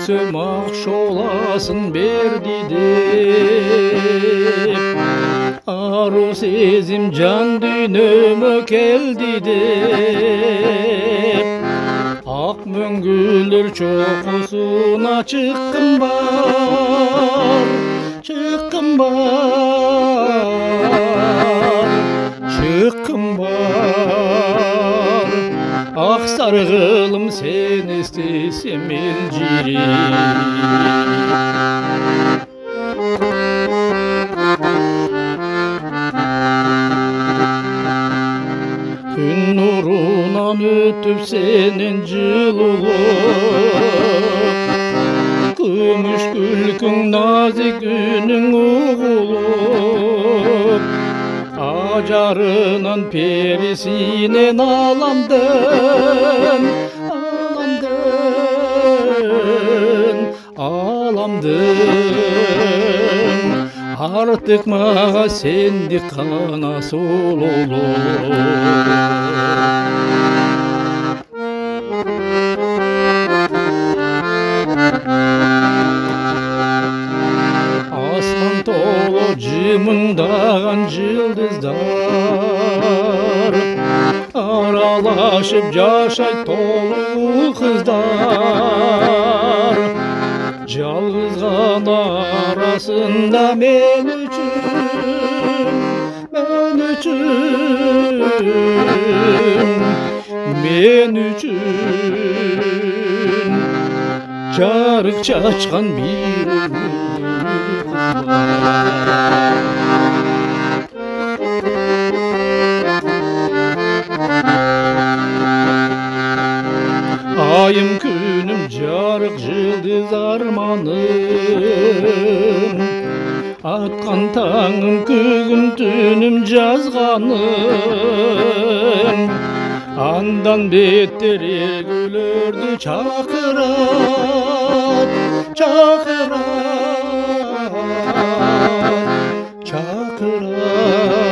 көрсөм акшоласын берди деп, ару сезим жан дүйнөмө келди деп, ак мөңгүлдөр чокусуна чыккым бар, чыккым бар, чыккым бар. Ак саргылым сен эстесем элжири. Күн нурунан өтүп сенен жылулуп, күмүш күлкүң назик үнүң угулуп, ажарынан перисинен аламдын, аламдын. Артык мага сендик гана сулулук. Асман толы жымыңдаган жылдыздар, аралашып жашайт толугу кыздар. Жалгыз гана арасында мен үчүн, мен үчүн, мен үчүн жарык чачкан бир кыз бар. Ayım günüm jarık yıldız armanım, atkan tağım kөгüm tünüm жазғаным. Andan beter ergülördü çakırat, çakırat, çakırat.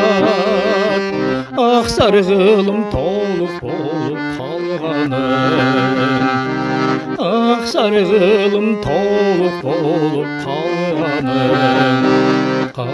Ah sargılım toluk bolup kalgaным, ah sargılım toluk bolup kalganym, kalganym.